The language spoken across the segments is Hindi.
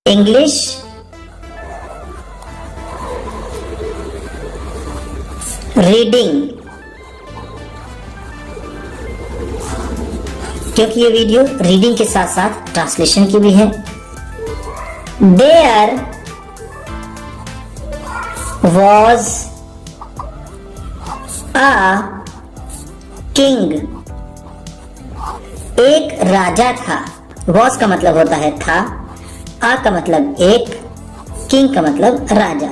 इंग्लिश, रीडिंग, क्योंकि ये वीडियो रीडिंग के साथ साथ ट्रांसलेशन की भी है। देयर वॉज अ किंग, एक राजा था। वॉज का मतलब होता है था, आ का मतलब एक, किंग का मतलब राजा।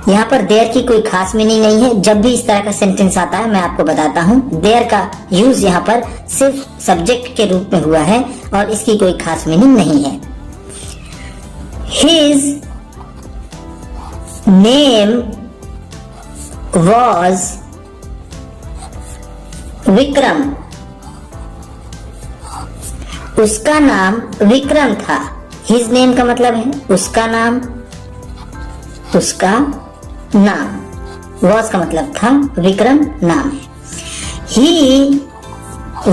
यहाँ पर देयर की कोई खास मीनिंग नहीं है। जब भी इस तरह का सेंटेंस आता है मैं आपको बताता हूँ, देयर का यूज यहाँ पर सिर्फ सब्जेक्ट के रूप में हुआ है और इसकी कोई खास मीनिंग नहीं है। His name was विक्रम, उसका नाम विक्रम था। His name का मतलब है उसका नाम, उसका नाम। was का मतलब था, विक्रम नाम है। He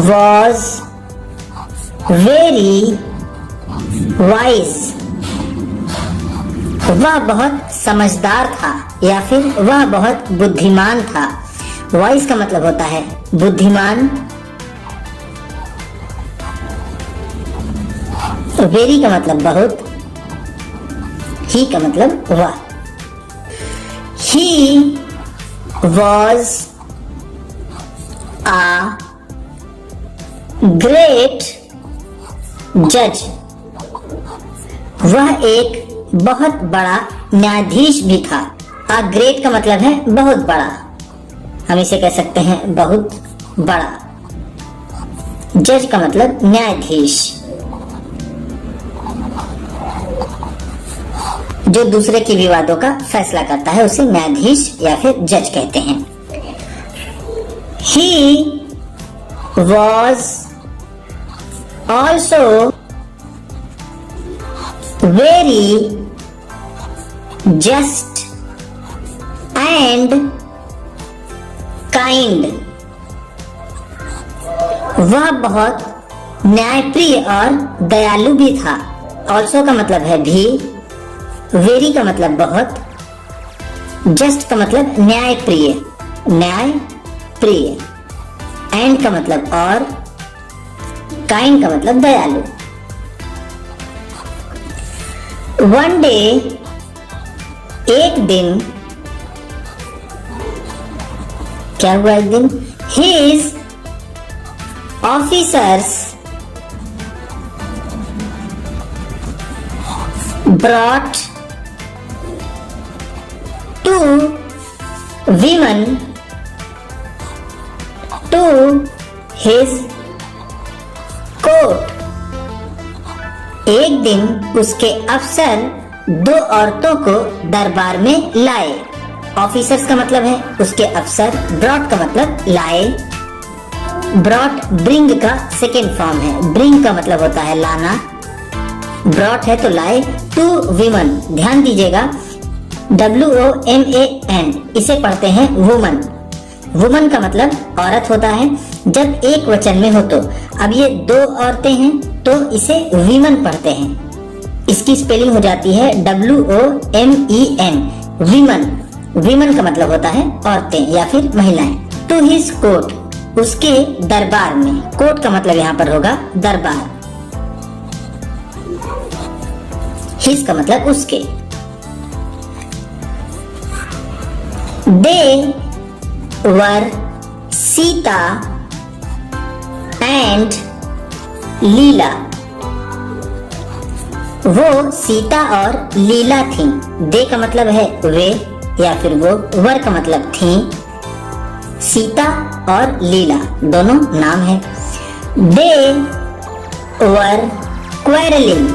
was very wise, वह बहुत समझदार था या फिर वह बहुत बुद्धिमान था। वाइज का मतलब होता है बुद्धिमान। वेरी का मतलब बहुत, ही का मतलब वह। ही वॉज अ ग्रेट जज, वह एक बहुत बड़ा न्यायाधीश भी था। अ ग्रेट का मतलब है बहुत बड़ा, हम इसे कह सकते हैं बहुत बड़ा। जज का मतलब न्यायाधीश, जो दूसरे के विवादों का फैसला करता है उसे न्यायाधीश या फिर जज कहते हैं। He was also very just and kind, वह बहुत न्यायप्रिय और दयालु भी था। ऑल्सो का मतलब है भी, वेरी का मतलब बहुत, जस्ट का मतलब न्यायप्रिय, न्याय प्रिय, एंड का मतलब और, काइंड का मतलब दयालु। वन डे, एक दिन, क्या हुआ एक दिन? His officers brought two women to his court, एक दिन उसके अफसर दो औरतों को दरबार में लाए। ऑफिसर्स का मतलब है उसके अफसर, ब्रॉट का मतलब लाए। ब्रॉट ब्रिंग का सेकेंड फॉर्म है, ब्रिंग का मतलब होता है लाना, ब्रॉट है तो लाए। टू विमन, ध्यान दीजिएगा, WOMAN, इसे पढ़ते हैं वुमन। वुमन का मतलब औरत होता है जब एक वचन में हो तो। अब ये दो औरतें हैं तो इसे वीमन पढ़ते हैं। इसकी स्पेलिंग हो जाती है WOMEN, वीमन। वीमन का मतलब होता है औरतें या फिर महिलाएं। टू हिज कोर्ट, उसके दरबार में। कोर्ट का मतलब यहाँ पर होगा दरबार। हिज का मतलब उसके। दे वर सीता एंड लीला, वो सीता और लीला थी। दे का मतलब है वे या फिर वो, वर का मतलब थी। सीता और लीला दोनों नाम है। दे वर क्वेरलिंग,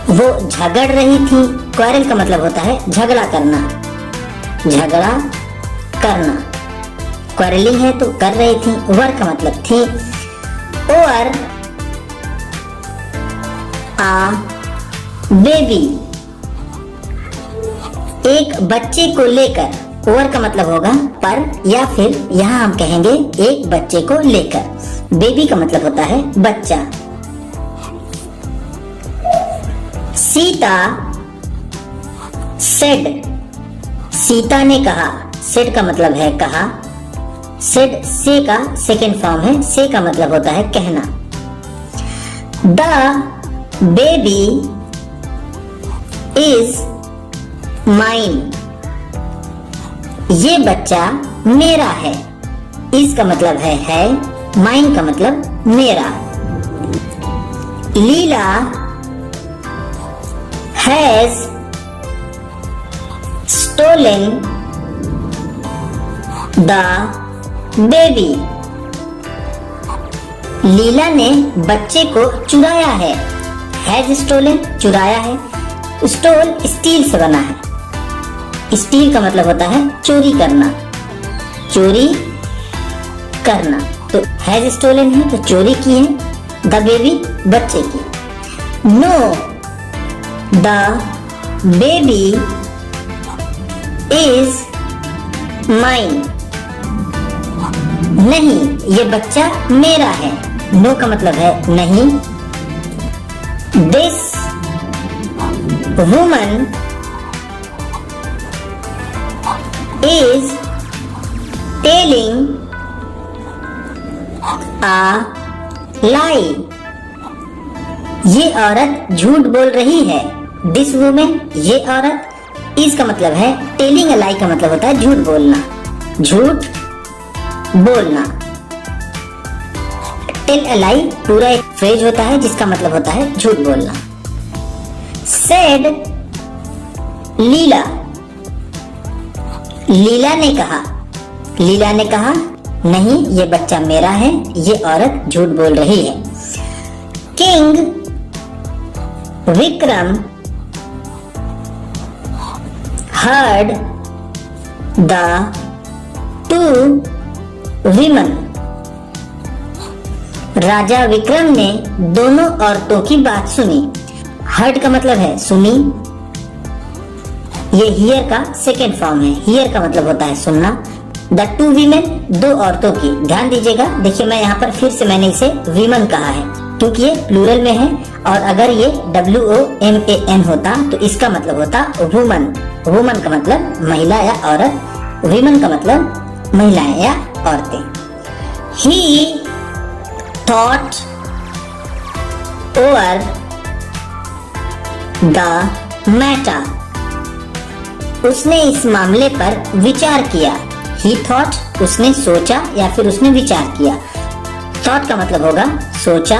वो झगड़ रही थी। क्वेरल का मतलब होता है झगड़ा करना, झगड़ा करना। क्वेरलिंग है तो कर रही थी, वर का मतलब थी। और आ बेबी, एक बच्चे को लेकर। ओवर का मतलब होगा पर, या फिर यहाँ हम कहेंगे एक बच्चे को लेकर। बेबी का मतलब होता है बच्चा। सीता सेड, सीता ने कहा, सेड का मतलब है कहा, सेड से का सेकेंड फॉर्म है, से का मतलब होता है कहना। द बेबी इज माइन, ये बच्चा मेरा है, इस का मतलब है, माइन का मतलब मेरा। लीला हैज स्टोलन द बेबी, लीला ने बच्चे को चुराया है। हैज स्टोलन चुराया है, स्टोल स्टील से बना है, स्टील का मतलब होता है चोरी करना, चोरी करना। तो हैज स्टोलन है तो चोरी की है, द बेबी बच्चे की। Know the baby is mine, नहीं ये बच्चा मेरा है, नो का मतलब है नहीं। This woman is telling a lie, ये औरत झूठ बोल रही है। दिस वुमेन, ये औरत, इस का मतलब है टेलिंग अ लाई का मतलब होता है झूठ बोलना, झूठ बोलना। टेल अ लाई पूरा एक फ्रेज होता है जिसका मतलब होता है झूठ बोलना। सेड लीला, लीला ने कहा, लीला ने कहा नहीं ये बच्चा मेरा है, ये औरत झूठ बोल रही है। King Vikram heard the two women, राजा विक्रम ने दोनों औरतों की बात सुनी। हर्ड का मतलब है सुनी, ये हियर का सेकेंड फॉर्म है, हियर का मतलब होता है सुनना। द टू वीमेन, दो औरतों की, ध्यान दीजिएगा, देखिए मैं यहाँ पर फिर से मैंने इसे वीमन कहा है क्योंकि ये प्लूरल में है, और अगर ये WOMAN होता तो इसका मतलब होता वुमन। वुमन का मतलब महिला या औरत, वीमन का मतलब महिलाएं या औरतें। He thought over the matter, उसने इस मामले पर विचार किया। He thought, उसने सोचा या फिर उसने विचार किया। Thought का मतलब होगा सोचा,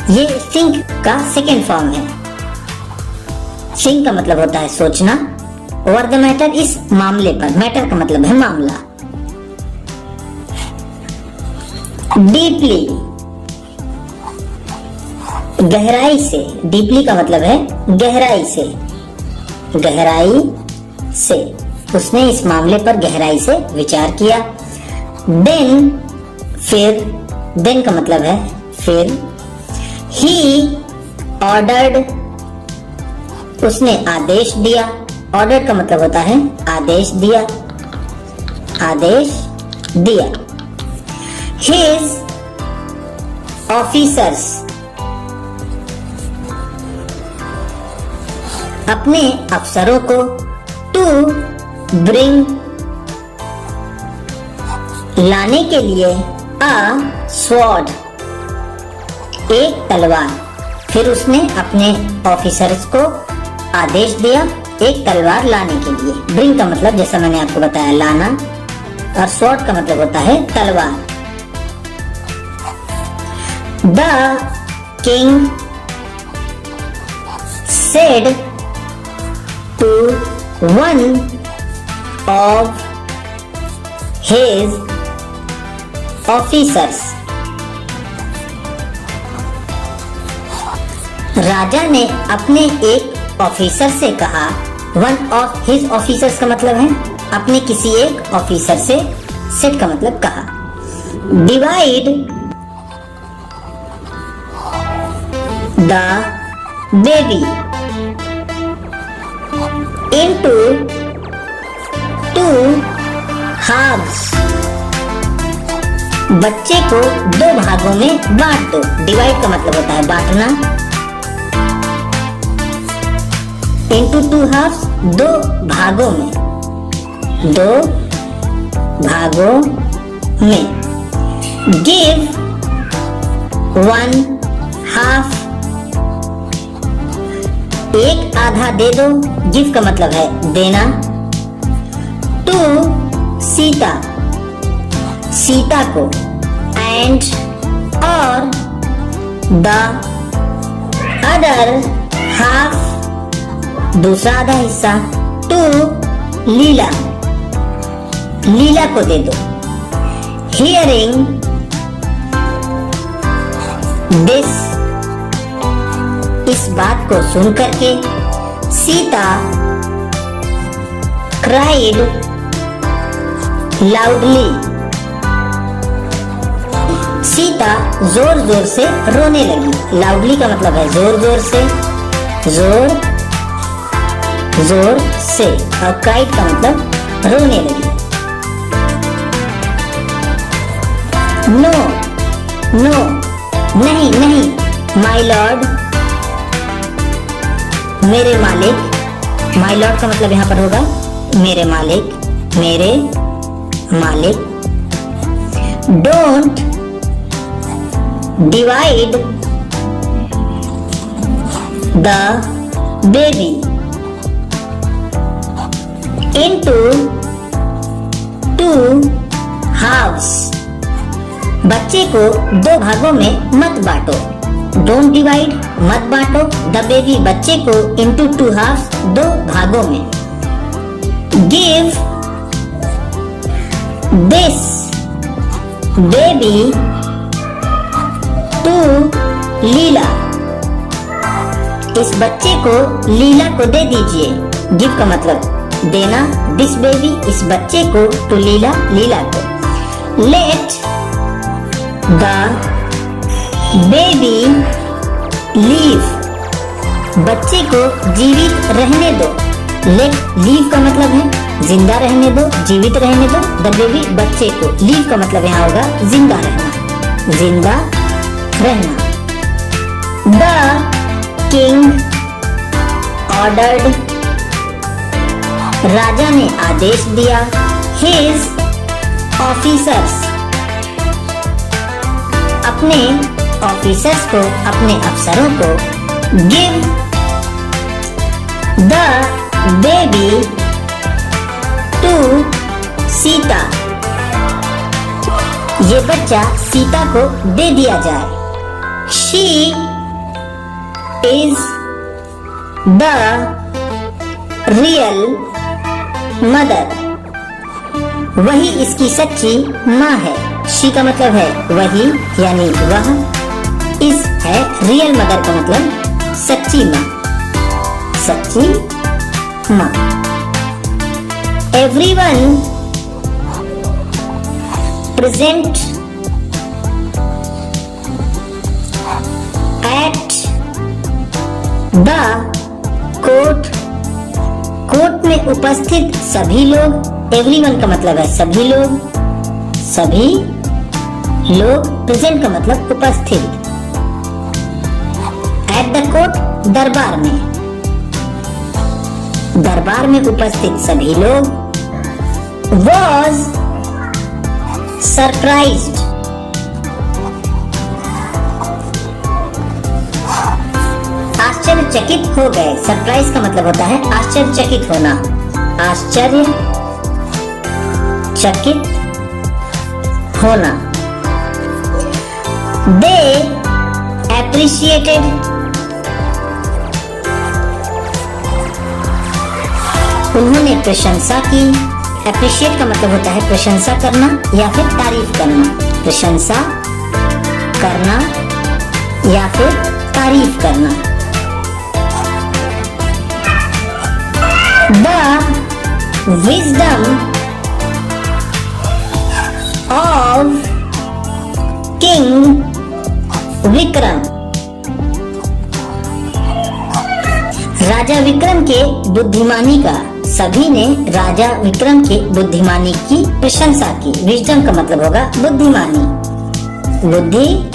ये think का सेकेंड फॉर्म है। think का मतलब होता है सोचना, over the matter इस मामले पर, matter का मतलब है मामला। deeply, गहराई से, deeply का मतलब है गहराई से, गहराई से उसने इस मामले पर गहराई से विचार किया। देन, फिर, देन का मतलब है फिर। ही ऑर्डर्ड, उसने आदेश दिया। ऑर्डर का मतलब होता है आदेश दिया, आदेश दिया। हिज ऑफिसर्स, अपने अफसरों को, टू ब्रिंग, लाने के लिए, अ स्वॉर्ड, एक तलवार। फिर उसने अपने ऑफिसर्स को आदेश दिया एक तलवार लाने के लिए। ब्रिंग का मतलब जैसा मैंने आपको बताया लाना, और स्वॉर्ड का मतलब होता है तलवार। The king said to one of his officers, राजा ने अपने एक ऑफिसर से कहा। वन ऑफ हिज ऑफिसर्स का मतलब है अपने किसी एक ऑफिसर से, सेट का मतलब कहा। Divide the baby into two halves, बच्चे को दो भागों में बांट दो। डिवाइड का मतलब होता है बांटना, into two halves, दो भागों में, दो भागों में। Give one half, एक आधा दे दो, गिव का मतलब है देना। टू सीता, सीता को। एंड और द अदर हाफ, दूसरा आधा हिस्सा। टू लीला, लीला को दे दो। हियरिंग दिस, इस बात को सुन करके। सीता क्राइड लाउडली, सीता जोर जोर से रोने लगी। लाउडली का मतलब है जोर जोर से, जोर जोर से। और क्राइड का मतलब रोने लगी। नो नो, नहीं नहीं। माय लॉर्ड, मेरे मालिक। माय लॉर्ड का मतलब यहाँ पर होगा मेरे मालिक, मेरे मालिक। Don't divide the baby into two halves, बच्चे को दो भागों में मत बांटो। डोंट डिवाइड, मत बांटो। द बेबी, बच्चे को। इनटू टू हाफ्स, दो भागों में। गिव दिस बेबी टू लीला, इस बच्चे को लीला को दे दीजिए। गिव का मतलब देना। दिस बेबी, इस बच्चे को। टू लीला, लीला को। लेट द बेबी लीव, बच्चे को जीवित रहने दो। लेट, लीव का मतलब है जिंदा रहने दो, जीवित रहने दो। द बेबी, बच्चे को। लीव का मतलब यहाँ होगा जिंदा रहना, जिंदा रहना। द किंग ऑर्डर्ड, राजा ने आदेश दिया। हिज ऑफिसर्स, अपने ऑफिसर्स को, अपने अफसरों को। Give the baby to Sita, ये बच्चा सीता को दे दिया जाए। She is the real mother, वही इसकी सच्ची माँ है। शी का मतलब है वही, यानी वह। इस है रियल मदर का मतलब सच्ची माँ, सच्ची माँ। Everyone present at the court, court में उपस्थित सभी लोग। एवरीवन का मतलब है सभी लोग, सभी लोग। प्रेजेंट का मतलब उपस्थित। एट द कोर्ट, दरबार में, दरबार में उपस्थित सभी लोग। वॉज सरप्राइज्ड, आश्चर्यचकित हो गए। सरप्राइज का मतलब होता है आश्चर्यचकित होना, आश्चर्य चकित होना। दे एप्रिशिएटेड, उन्होंने प्रशंसा की। एप्रिशिएट का मतलब होता है प्रशंसा करना या फिर तारीफ करना। प्रशंसा करना या फिर तारीफ करना। The wisdom of King Vikram, राजा विक्रम के बुद्धिमानी का, सभी ने राजा विक्रम के बुद्धिमानी की प्रशंसा की। विजडम का मतलब होगा बुद्धिमानी, बुद्धिमान।